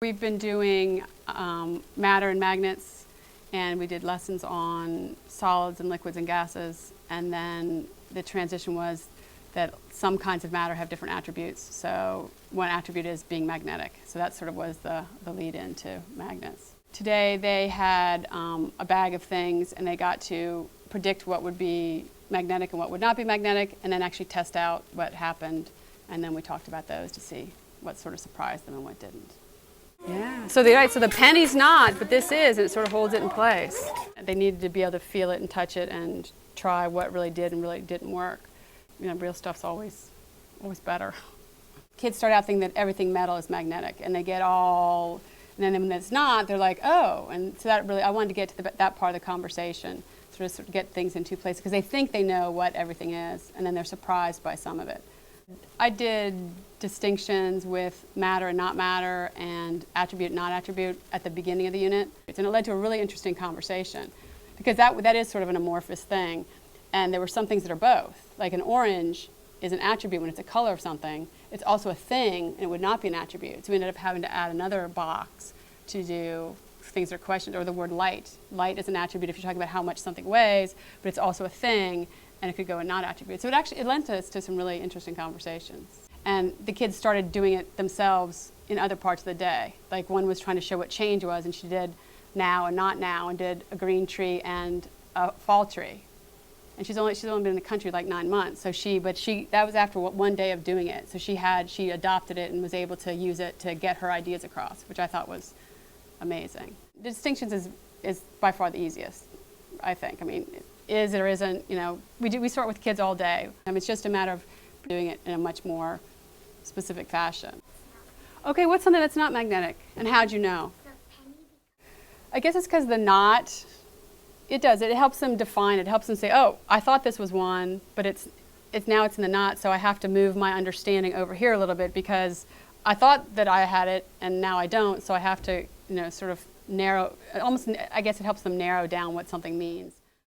We've been doing matter and magnets, and we did lessons on solids and liquids and gases, and then the transition was that some kinds of matter have different attributes. So one attribute is being magnetic. So that sort of was the lead into magnets. Today they had a bag of things, and they got to predict what would be magnetic and what would not be magnetic, and then actually test out what happened. And then we talked about those to see what sort of surprised them and what didn't. Yeah. So the penny's not, but this is, and it sort of holds it in place. They needed to be able to feel it and touch it and try what really did and really didn't work. You know, real stuff's always better. Kids start out thinking that everything metal is magnetic, and they get all, and then when it's not, they're like, oh. And so that really, I wanted to get to that part of the conversation, sort of get things in two places, because they think they know what everything is, and then they're surprised by some of it. I did distinctions with matter and not matter and attribute and not attribute at the beginning of the unit. And it led to a really interesting conversation because that is sort of an amorphous thing. And there were some things that are both. Like an orange is an attribute when it's a color of something. It's also a thing, and it would not be an attribute. So we ended up having to add another box to do things that are questioned, or the word light. Light is an attribute if you're talking about how much something weighs, but it's also a thing, and it could go in not attribute. So it lent us to some really interesting conversations. And the kids started doing it themselves in other parts of the day. Like one was trying to show what change was, and she did now and not now, and did a green tree and a fall tree. And she's only been in the country like 9 months. So that was after one day of doing it. So she adopted it and was able to use it to get her ideas across, which I thought was amazing. The distinctions is by far the easiest, I think. I mean, is or isn't, you know, we start with kids all day. I mean, it's just a matter of doing it in a much more specific fashion. Okay, what's something that's not magnetic, and how'd you know? I guess it's because the not, it helps them define it. It helps them say, oh, I thought this was one, but it's now it's in the not, so I have to move my understanding over here a little bit because I thought that I had it and now I don't, so I have to, you know, sort of narrow, almost, I guess it helps them narrow down what something means.